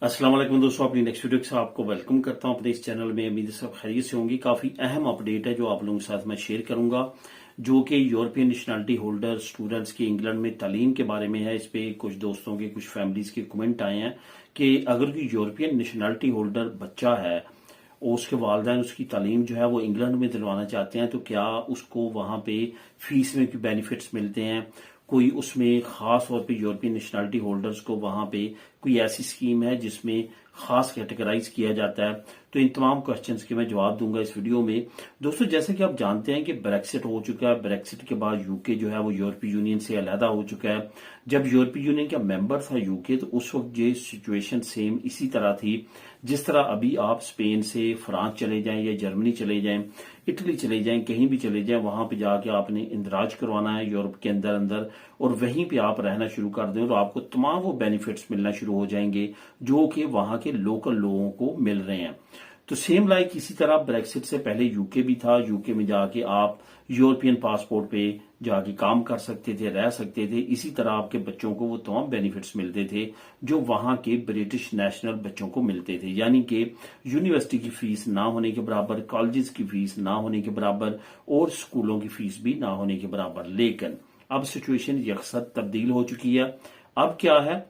अस्सलाम वालेकुम दोस्तों, अपनी नेक्स्ट वीडियो के साथ आपको वेलकम करता हूं अपने इस चैनल में। उम्मीद है सब खैरियत से होंगी। काफी अहम अपडेट है जो आप लोगों के साथ मैं शेयर करूंगा, जो कि यूरोपियन नेशनलिटी होल्डर स्टूडेंट्स की इंग्लैंड में तालीम के बारे में है। इस पे कुछ दोस्तों के, कुछ फैमिलीज के कमेंट आए हैं कि अगर कोई यूरोपियन नेशनलिटी होल्डर बच्चा है और उसके वालिदैन उसकी तालीम जो है वो इंग्लैंड में दिलवाना चाहते हैं, तो क्या उसको वहां पे फीस में कोई बेनिफिट्स मिलते हैं? कोई उसमें खास तौर पे यूरोपियन नेशनलिटी होल्डर्स को वहां पे कोई ऐसी स्कीम है जिसमें खास कैटेगराइज किया जाता है? तो इन तमाम क्वेश्चंस के मैं जवाब दूंगा इस वीडियो में। दोस्तों, जैसे कि आप जानते हैं कि ब्रेक्सिट हो चुका है। ब्रेक्सिट के बाद यूके जो है वो यूरोपीय यूनियन से अलहदा हो चुका है। जब यूरोपीय यूनियन का मेंबर था यूके, तो उस वक्त ये सिचुएशन सेम इसी तरह थी जिस तरह अभी आप स्पेन से फ्रांस चले जाएं या जर्मनी चले जाएं, इटली चले जाएं, कहीं भी चले जाएं, वहां पे जाके आपने इंदराज करवाना है यूरोप के अंदर अंदर, और वहीं पे आप रहना शुरू कर दें तो आपको तमाम वो बेनिफिट्स मिलना शुरू हो जाएंगे जो कि वहां के लोकल लोगों को मिल रहे हैं। तो सेम लाइक इसी तरह ब्रेक्सिट से पहले यूके भी था। यूके में जाके आप यूरोपियन पासपोर्ट पे जाके काम कर सकते थे, रह सकते थे। इसी तरह आपके बच्चों को वो तमाम बेनिफिट्स मिलते थे जो वहां के ब्रिटिश नेशनल बच्चों को मिलते थे, यानी कि यूनिवर्सिटी की फीस ना होने के बराबर, कॉलेजेस की फीस ना होने के बराबर, और स्कूलों की फीस भी ना होने के बराबर। लेकिन अब सिचुएशन यकसर तब्दील हो चुकी है। अब क्या है,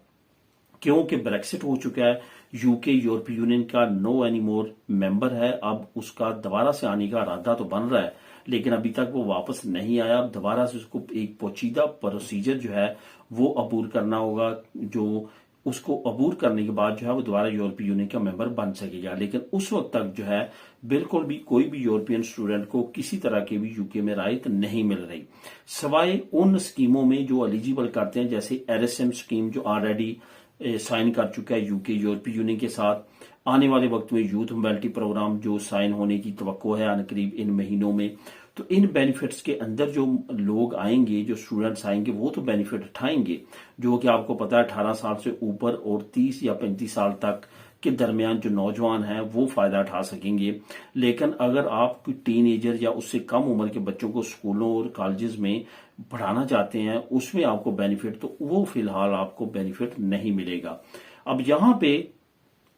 क्योंकि ब्रेक्सिट हो चुका है, यूके यूरोपीय यूनियन का नो एनी मोर मेंबर है। अब उसका दोबारा से आने का इरादा तो बन रहा है, लेकिन अभी तक वो वापस नहीं आया। अब दोबारा से उसको एक पोचीदा प्रोसीजर जो है वो अबूर करना होगा, जो उसको अबूर करने के बाद जो है वो दोबारा यूरोपीय यूनियन का मेंबर बन सकेगा। लेकिन उस वक्त तक जो है बिल्कुल भी कोई भी यूरोपियन स्टूडेंट को किसी तरह की भी यूके में राहत नहीं मिल रही, सवाए उन स्कीमों में जो एलिजिबल करते हैं, जैसे एरएसएम स्कीम जो ऑलरेडी साइन कर चुका है यूके यूरोपीय यूनियन के साथ। आने वाले वक्त में यूथ मोबिलिटी प्रोग्राम जो साइन होने की तवक्को है करीब इन महीनों में। तो इन बेनिफिट्स के अंदर जो लोग आएंगे, जो स्टूडेंट्स आएंगे, वो तो बेनिफिट उठाएंगे, जो कि आपको पता है 18 साल से ऊपर और 30 या 35 साल तक के दरमियान जो नौजवान हैं वो फायदा उठा सकेंगे। लेकिन अगर आप कोई टीन एजर या उससे कम उम्र के बच्चों को स्कूलों और कॉलेजेस में पढ़ाना चाहते हैं, उसमें आपको बेनिफिट, तो वो फिलहाल आपको बेनिफिट नहीं मिलेगा। अब यहाँ पे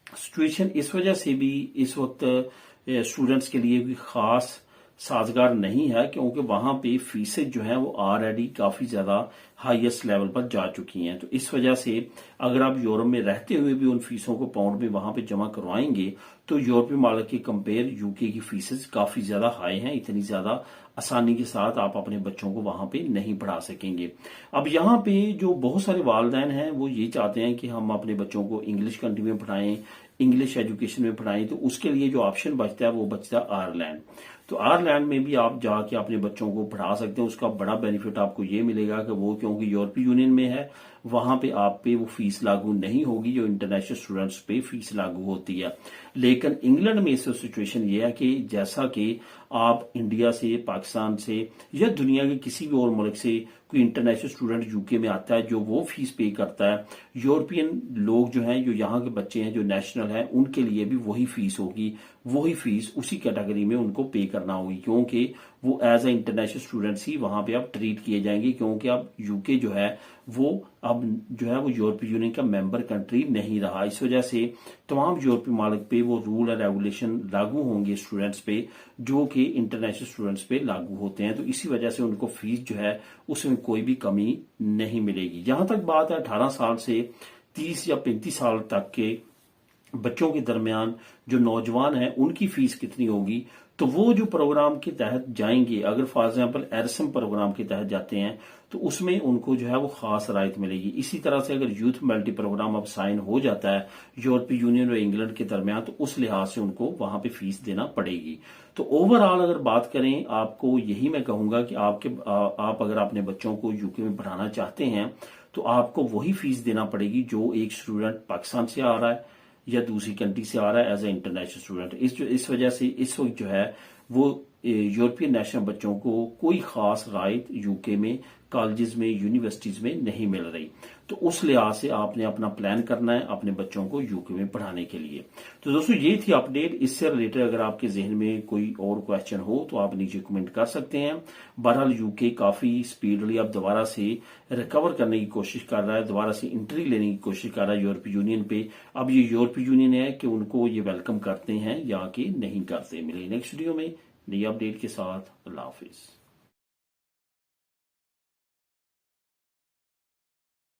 सिचुएशन इस वजह से भी इस वक्त स्टूडेंट्स के लिए भी खास साजगार नहीं है, क्योंकि वहां पे फीसें जो हैं वो ऑलरेडी काफी ज्यादा हाईएस्ट लेवल पर जा चुकी हैं। तो इस वजह से अगर आप यूरोप में रहते हुए भी उन फीसों को पाउंड में वहां पे जमा करवाएंगे, तो यूरोपीय मालिक के कंपेयर यूके की फीसेस काफी ज्यादा हाई हैं। इतनी ज्यादा आसानी के साथ आप अपने बच्चों को वहां पे नहीं पढ़ा सकेंगे। अब यहाँ पे जो बहुत सारे वालिदैन हैं वो ये चाहते हैं कि हम अपने बच्चों को इंग्लिश कंट्री में पढ़ाएं, इंग्लिश एजुकेशन में पढ़ाएं। तो उसके लिए जो ऑप्शन बचता है वो बचता है आयरलैंड। तो आयरलैंड में भी आप जाके अपने बच्चों को पढ़ा सकते हैं। उसका बड़ा बेनिफिट आपको ये मिलेगा कि वो क्योंकि यूरोपीय यूनियन में है, वहां पे आप पे वो फीस लागू नहीं होगी जो इंटरनेशनल स्टूडेंट्स पे फीस लागू होती है। लेकिन इंग्लैंड में इस सिचुएशन ये है कि जैसा कि आप इंडिया से, पाकिस्तान से या दुनिया के किसी भी और मुल्क से कोई इंटरनेशनल स्टूडेंट यूके में आता है, जो वो फीस पे करता है, यूरोपियन लोग जो हैं, जो यहाँ के बच्चे हैं, जो नेशनल हैं, उनके लिए भी वही फीस होगी। वही फीस उसी कैटेगरी में उनको पे करना होगी, क्योंकि वो एज ए इंटरनेशनल स्टूडेंट्स ही वहां पे अब ट्रीट किए जाएंगे, क्योंकि अब यूके जो है वो अब जो है वो यूरोपीय यूनियन का मेंबर कंट्री नहीं रहा। इस वजह से तमाम यूरोपीय मालिक पे वो रूल और रेगुलेशन लागू होंगे स्टूडेंट्स पे, जो कि इंटरनेशनल स्टूडेंट्स पे लागू होते हैं। तो इसी वजह से उनको फीस जो है उसमें कोई भी कमी नहीं मिलेगी। जहां तक बात है 18 साल से 30 या 35 साल तक के बच्चों के दरमियान जो नौजवान हैं उनकी फीस कितनी होगी, तो वो जो प्रोग्राम के तहत जाएंगे, अगर फॉर एग्जांपल एरसम प्रोग्राम के तहत जाते हैं, तो उसमें उनको जो है वो खास राहत मिलेगी। इसी तरह से अगर यूथ मोबिलिटी प्रोग्राम अब साइन हो जाता है यूरोपीय यूनियन और इंग्लैंड के दरमियान, तो उस लिहाज से उनको वहां पे फीस देना पड़ेगी। तो ओवरऑल अगर बात करें, आपको यही मैं कहूंगा कि आप अगर अपने बच्चों को यूके में पढ़ाना चाहते हैं, तो आपको वही फीस देना पड़ेगी जो एक स्टूडेंट पाकिस्तान से आ रहा है या दूसरी कंट्री से आ रहा है एज ए इंटरनेशनल स्टूडेंट। इस वजह से इस वक्त जो है वो यूरोपियन नेशनल बच्चों को कोई खास रायत यूके में कॉलेजेस में यूनिवर्सिटीज में नहीं मिल रही। तो उस लिहाज से आपने अपना प्लान करना है अपने बच्चों को यूके में पढ़ाने के लिए। तो दोस्तों ये थी अपडेट। इससे रिलेटेड अगर आपके जहन में कोई और क्वेश्चन हो तो आप नीचे कमेंट कर सकते हैं। बहरहाल यूके काफी स्पीडली अब दोबारा से रिकवर करने की कोशिश कर रहा है, दोबारा से एंट्री लेने की कोशिश कर रहा है यूरोपीय यूनियन पे। अब ये यूरोपीय यूनियन है कि उनको ये वेलकम करते हैं या कि नहीं करते। मिले नेक्स्ट वीडियो में नई अपडेट के साथ। अल्लाह हाफिज।